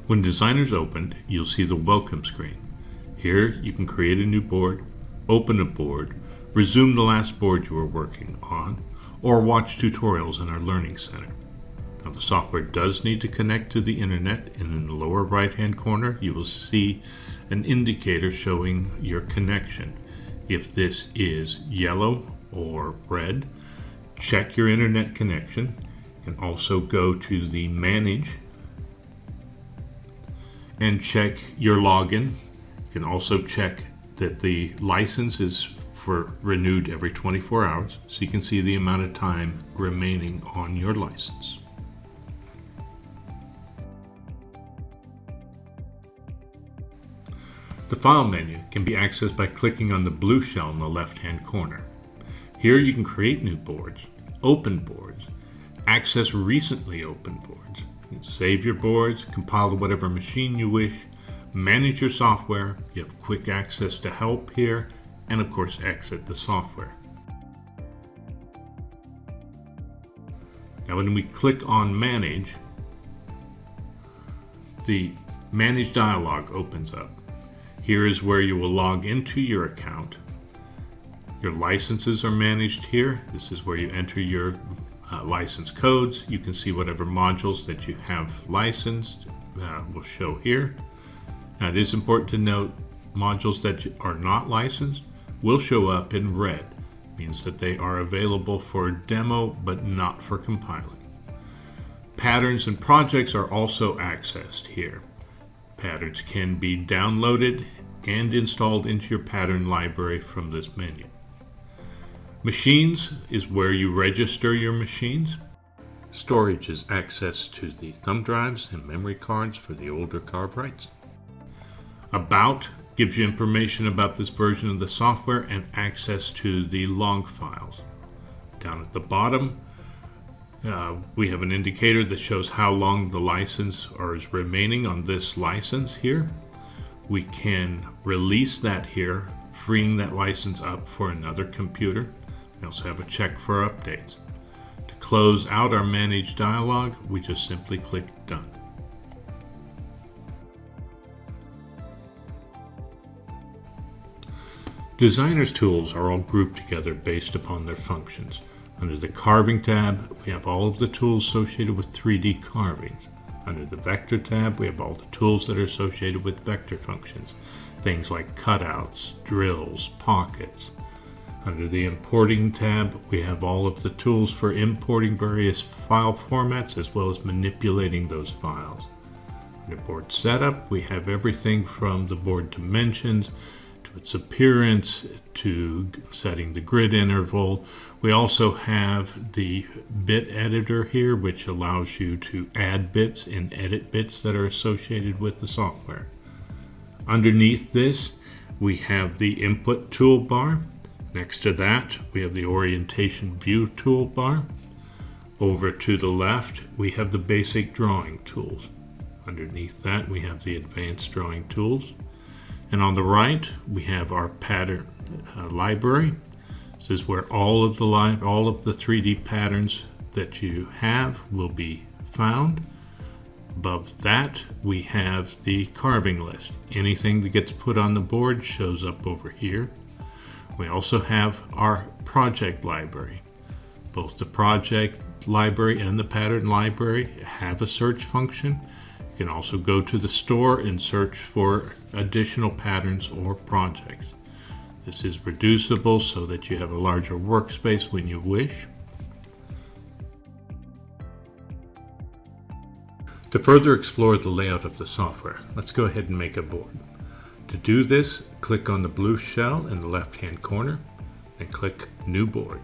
When Designer's opened, you'll see the Welcome screen. Here you can create a new board, open a board, resume the last board you were working on, or watch tutorials in our Learning Center. Now the software does need to connect to the internet, and in the lower right hand corner you will see an indicator showing your connection. If this is yellow or red, check your internet connection. You can also go to the Manage and check your login. You can also check that the license is renewed every 24 hours, so you can see the amount of time remaining on your license. The File menu can be accessed by clicking on the blue shell in the left-hand corner. Here you can create new boards, open boards, access recently opened boards. You can save your boards, compile to whatever machine you wish, manage your software. You have quick access to help here, and of course exit the software. Now when we click on Manage, the Manage dialog opens up. Here is where you will log into your account. Your licenses are managed here. This is where you enter your license codes. You can see whatever modules that you have licensed will show here. Now it is important to note modules that are not licensed will show up in red. It means that they are available for demo but not for compiling. Patterns and projects are also accessed here. Patterns can be downloaded and installed into your pattern library from this menu. Machines is where you register your machines. Storage is access to the thumb drives and memory cards for the older CarveWrights. About gives you information about this version of the software and access to the log files. Down at the bottom, we have an indicator that shows how long the license is remaining on this license here. We can release that here, freeing that license up for another computer. We also have a check for updates. To close out our Manage dialog, we just simply click Done. Designer's tools are all grouped together based upon their functions. Under the Carving tab, we have all of the tools associated with 3D carvings. Under the Vector tab, we have all the tools that are associated with vector functions, things like cutouts, drills, pockets. Under the Importing tab, we have all of the tools for importing various file formats as well as manipulating those files. Under Board Setup, we have everything from the board dimensions to its appearance, to setting the grid interval. We also have the bit editor here, which allows you to add bits and edit bits that are associated with the software. Underneath this, we have the input toolbar. Next to that, we have the orientation view toolbar. Over to the left, we have the basic drawing tools. Underneath that, we have the advanced drawing tools. And on the right, we have our pattern library. This is where all of the 3D patterns that you have will be found. Above that, we have the carving list. Anything that gets put on the board shows up over here. We also have our project library. Both the project library and the pattern library have a search function. You can also go to the store and search for additional patterns or projects. This is reducible so that you have a larger workspace when you wish. To further explore the layout of the software, let's go ahead and make a board. To do this, click on the blue shell in the left-hand corner and click New Board.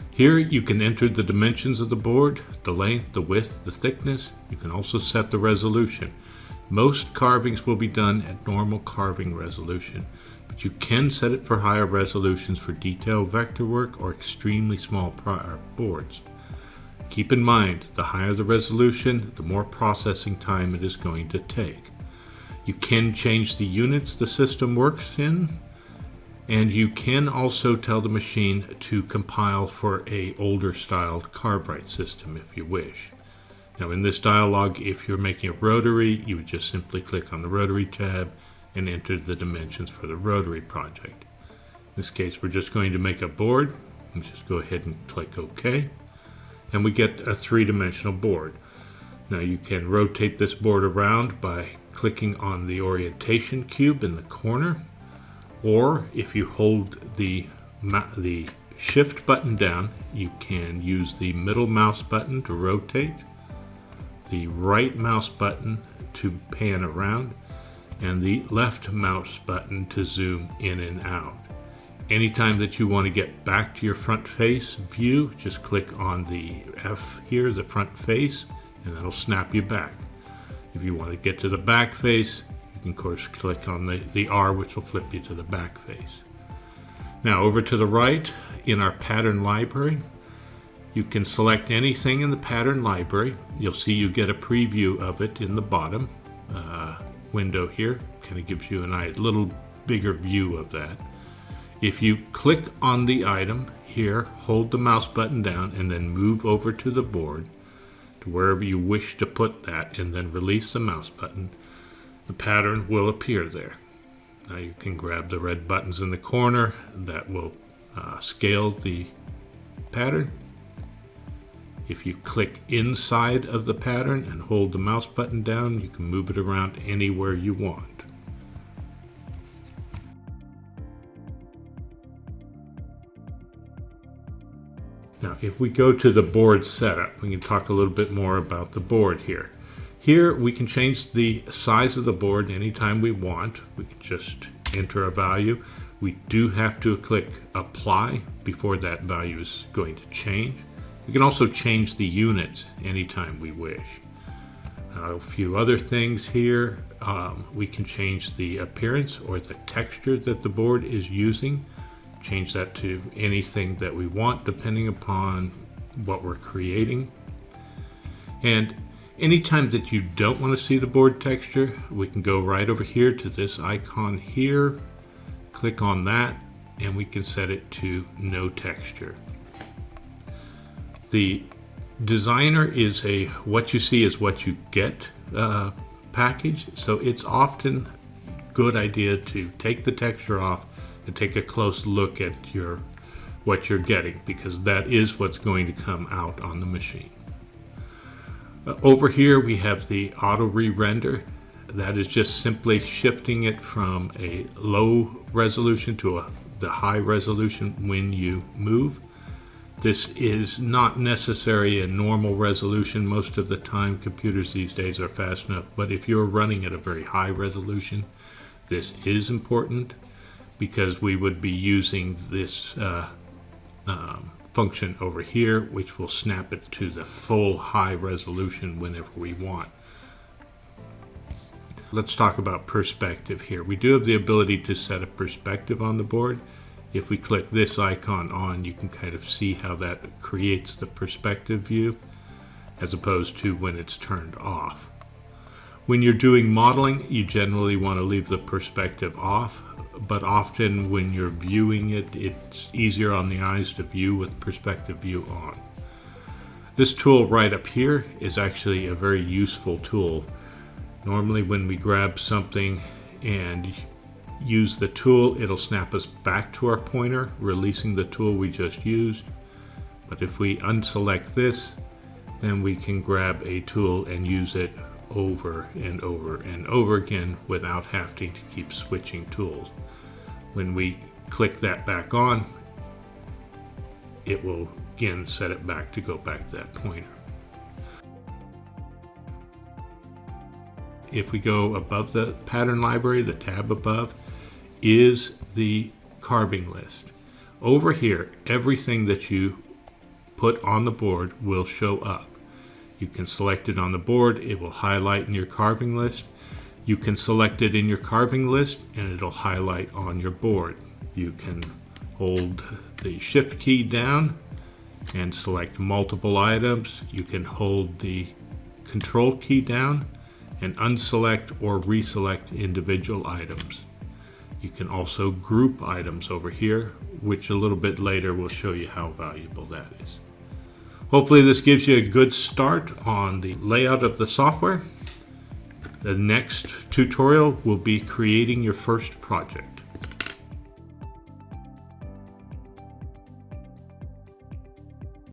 Here you can enter the dimensions of the board, the length, the width, the thickness. You can also set the resolution. Most carvings will be done at normal carving resolution, but you can set it for higher resolutions for detailed vector work or extremely small boards. Keep in mind, the higher the resolution, the more processing time it is going to take. You can change the units the system works in, and you can also tell the machine to compile for an older styled CarveWright system if you wish. Now in this dialog, if you're making a rotary, you would just simply click on the rotary tab and enter the dimensions for the rotary project. In this case, we're just going to make a board. And just go ahead and click OK. And we get a three-dimensional board. Now you can rotate this board around by clicking on the orientation cube in the corner, or if you hold the shift button down, you can use the middle mouse button to rotate, the right mouse button to pan around, and the left mouse button to zoom in and out. Anytime that you want to get back to your front face view, just click on the F here, the front face, and that'll snap you back. If you want to get to the back face, you can of course click on the R, which will flip you to the back face. Now over to the right, in our pattern library, you can select anything in the pattern library. You'll see you get a preview of it in the bottom window here. Kind of gives you a little bigger view of that. If you click on the item here, hold the mouse button down, and then move over to the board to wherever you wish to put that, and then release the mouse button, the pattern will appear there. Now you can grab the red buttons in the corner that will scale the pattern. If you click inside of the pattern and hold the mouse button down, you can move it around anywhere you want. Now, if we go to the board setup, we can talk a little bit more about the board here. Here, we can change the size of the board anytime we want. We can just enter a value. We do have to click apply before that value is going to change. We can also change the units anytime we wish. A few other things here. We can change the appearance or the texture that the board is using. Change that to anything that we want depending upon what we're creating. And anytime that you don't want to see the board texture, we can go right over here to this icon here, click on that, and we can set it to no texture. The designer is a what you see is what you get package, so it's often a good idea to take the texture off and take a close look at what you're getting, because that is what's going to come out on the machine. Over here we have the auto re-render. That is just simply shifting it from a low resolution to the high resolution when you move. This is not necessarily a normal resolution. Most of the time computers these days are fast enough, but if you're running at a very high resolution, this is important, because we would be using this function over here, which will snap it to the full high resolution whenever we want. Let's talk about perspective here. We do have the ability to set a perspective on the board. If we click this icon on, you can kind of see how that creates the perspective view, as opposed to when it's turned off. When you're doing modeling, you generally want to leave the perspective off, but often when you're viewing it, it's easier on the eyes to view with perspective view on. This tool right up here is actually a very useful tool. Normally when we grab something and use the tool, it'll snap us back to our pointer, releasing the tool we just used. But if we unselect this, then we can grab a tool and use it over and over and over again without having to keep switching tools. When we click that back on, it will again set it back to go back to that pointer. If we go above the pattern library, the tab above is the carving list. Over here, everything that you put on the board will show up. You can select it on the board, it will highlight in your carving list. You can select it in your carving list and it'll highlight on your board. You can hold the shift key down and select multiple items. You can hold the control key down and unselect or reselect individual items. You can also group items over here, which a little bit later will show you how valuable that is. Hopefully this gives you a good start on the layout of the software. The next tutorial will be creating your first project.